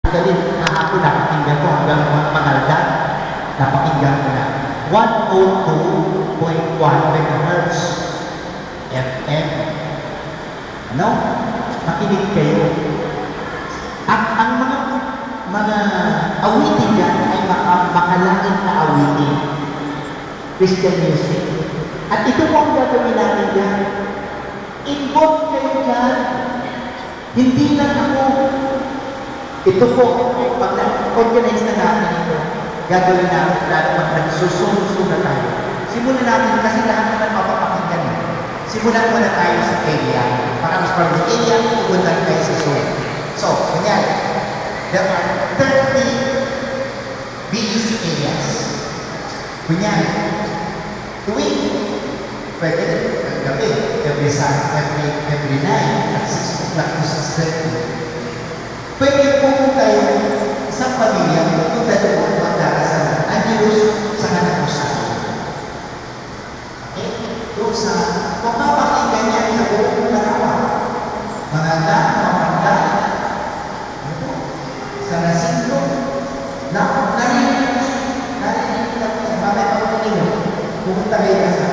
Galing, kahapon napakinggan ko hanggang Pangaldan, napakinggan ko na. 102.1 MHz FM. Ano? Makinig kayo. At ang mga awitin yan ay makalangit na awitin. Christian music. At ito po ang gagawin natin dyan. Involve kayo dyan. Hindi lang ako. Ito po, pag na-organize na natin ito, gagawin natin lalo pag nagsusunod na tayo. Simulan natin kasi lahat naman mapapakinggan eh. Simulan muna tayo sa area. Para mas from the area, pupunta tayo sa zone. So, ganyan. There are 30 BEC areas. Ganyan. Tuwing, pwede ang gabi, every night, at 6 o'clock to 6:30. Pwede po tayo sa pamilya, kung tayo po magdarasan ang Diyos sa kanakusan. Okay? Doon sa, kung mapakinggan niya sa buong larawan, mga mamanda, sa nasinlo, narinig lang po, mamaya pa po ninyo, pumunta kayo sa